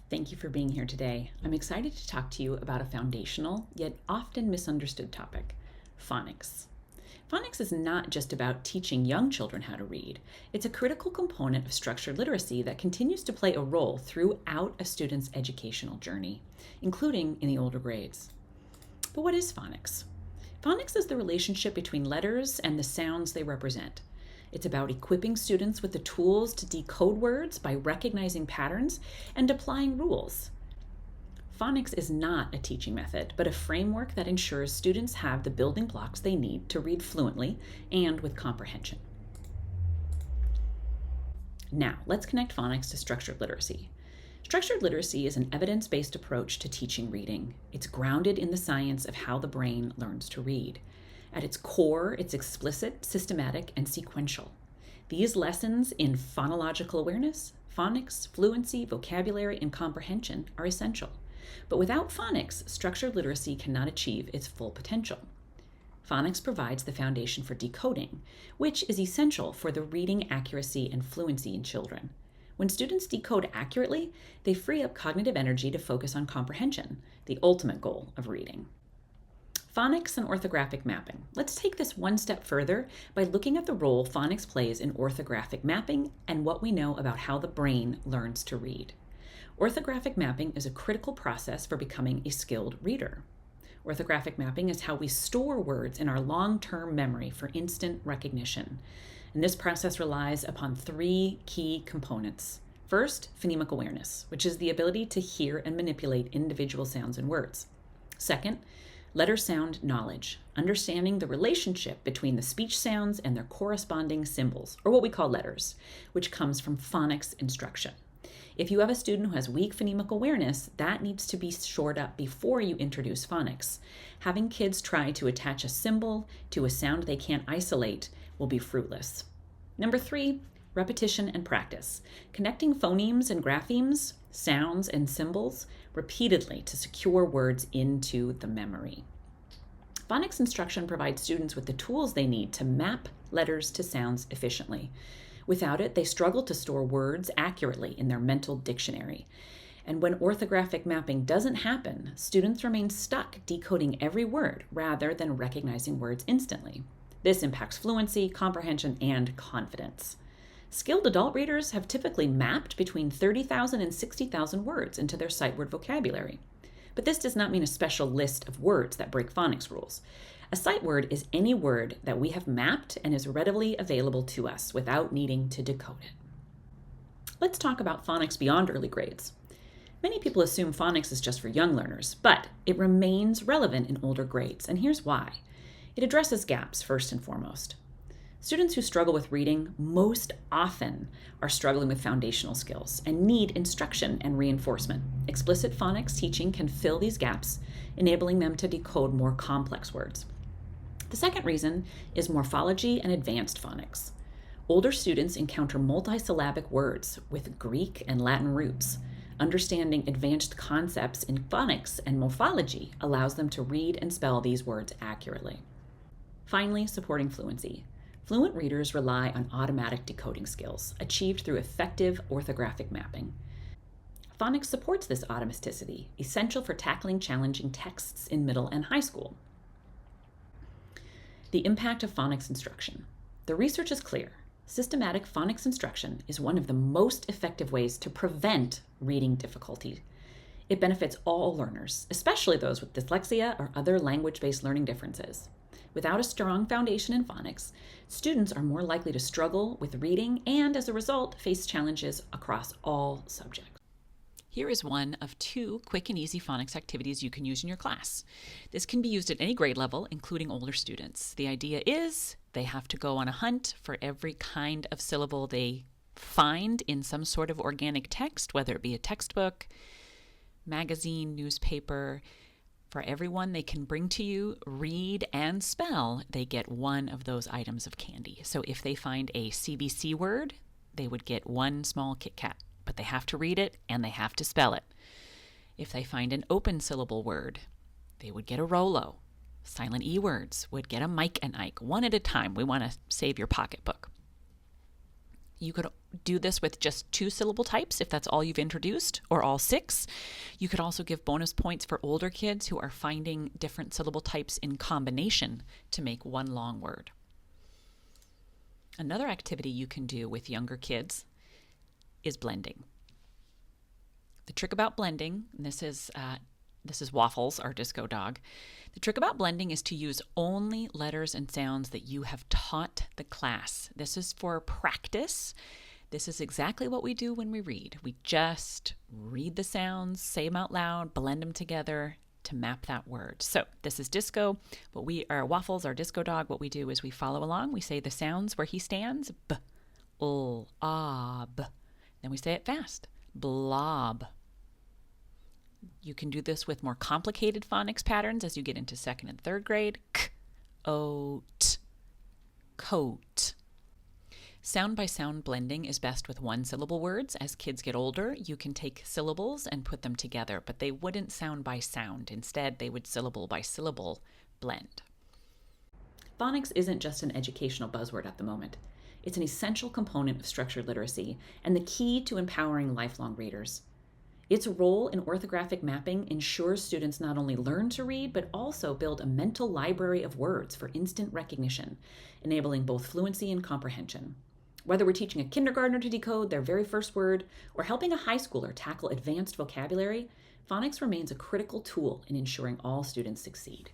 Thank you for being here today. I'm excited to talk to you about a foundational, yet often misunderstood topic, phonics. Phonics is not just about teaching young children how to read. It's a critical component of structured literacy that continues to play a role throughout a student's educational journey, including in the older grades. But what is phonics? Phonics is the relationship between letters and the sounds they represent. It's about equipping students with the tools to decode words by recognizing patterns and applying rules. Phonics is not a teaching method, but a framework that ensures students have the building blocks they need to read fluently and with comprehension. Now, let's connect phonics to structured literacy. Structured literacy is an evidence-based approach to teaching reading. It's grounded in the science of how the brain learns to read. At its core, it's explicit, systematic, and sequential. These lessons in phonological awareness, phonics, fluency, vocabulary, and comprehension are essential. But without phonics, structured literacy cannot achieve its full potential. Phonics provides the foundation for decoding, which is essential for the reading accuracy and fluency in children. When students decode accurately, they free up cognitive energy to focus on comprehension, the ultimate goal of reading. Phonics and orthographic mapping. Let's take this one step further by looking at the role phonics plays in orthographic mapping and what we know about how the brain learns to read. Orthographic mapping is a critical process for becoming a skilled reader. Orthographic mapping is how we store words in our long-term memory for instant recognition. And this process relies upon three key components. First, phonemic awareness, which is the ability to hear and manipulate individual sounds and words. Second, letter sound knowledge, understanding the relationship between the speech sounds and their corresponding symbols, or what we call letters, which comes from phonics instruction. If you have a student who has weak phonemic awareness, that needs to be shored up before you introduce phonics. Having kids try to attach a symbol to a sound they can't isolate will be fruitless. Number 3, repetition and practice. Connecting phonemes and graphemes, sounds and symbols repeatedly to secure words into the memory. Phonics instruction provides students with the tools they need to map letters to sounds efficiently. Without it, they struggle to store words accurately in their mental dictionary. And when orthographic mapping doesn't happen, students remain stuck decoding every word rather than recognizing words instantly. This impacts fluency, comprehension, and confidence. Skilled adult readers have typically mapped between 30,000 and 60,000 words into their sight word vocabulary. But this does not mean a special list of words that break phonics rules. A sight word is any word that we have mapped and is readily available to us without needing to decode it. Let's talk about phonics beyond early grades. Many people assume phonics is just for young learners, but it remains relevant in older grades, and here's why. It addresses gaps first and foremost. Students who struggle with reading most often are struggling with foundational skills and need instruction and reinforcement. Explicit phonics teaching can fill these gaps, enabling them to decode more complex words. The second reason is morphology and advanced phonics. Older students encounter multisyllabic words with Greek and Latin roots. Understanding advanced concepts in phonics and morphology allows them to read and spell these words accurately. Finally, supporting fluency. Fluent readers rely on automatic decoding skills, achieved through effective orthographic mapping. Phonics supports this automaticity, essential for tackling challenging texts in middle and high school. The impact of phonics instruction. The research is clear. Systematic phonics instruction is one of the most effective ways to prevent reading difficulty. It benefits all learners, especially those with dyslexia or other language-based learning differences. Without a strong foundation in phonics, students are more likely to struggle with reading and, as a result, face challenges across all subjects. Here is one of 2 quick and easy phonics activities you can use in your class. This can be used at any grade level, including older students. The idea is they have to go on a hunt for every kind of syllable they find in some sort of organic text, whether it be a textbook, magazine, newspaper. For every one they can bring to you, read, and spell, they get one of those items of candy. So if they find a CBC word, they would get 1 small Kit Kat, but they have to read it and they have to spell it. If they find an open syllable word, they would get a Rolo. Silent E words would get a Mike and Ike, one at a time. We want to save your pocketbook. You could do this with just 2-syllable types if that's all you've introduced, or all 6. You could also give bonus points for older kids who are finding different syllable types in combination to make one long word. Another activity you can do with younger kids is blending. The trick about blending, and this is Waffles, our disco dog. The trick about blending is to use only letters and sounds that you have taught the class. This is for practice. This is exactly what we do when we read. We just read the sounds, say them out loud, blend them together to map that word. So this is disco. Waffles, our disco dog, what we do is we follow along. We say the sounds where he stands. B, ul, ah, b. Then we say it fast. Blob. You can do this with more complicated phonics patterns as you get into 2nd and 3rd grade. K, oat, coat. Sound by sound blending is best with 1-syllable words. As kids get older, you can take syllables and put them together, but they wouldn't sound by sound. Instead, they would syllable by syllable blend. Phonics isn't just an educational buzzword at the moment. It's an essential component of structured literacy and the key to empowering lifelong readers. Its role in orthographic mapping ensures students not only learn to read, but also build a mental library of words for instant recognition, enabling both fluency and comprehension. Whether we're teaching a kindergartner to decode their very first word or helping a high schooler tackle advanced vocabulary, phonics remains a critical tool in ensuring all students succeed.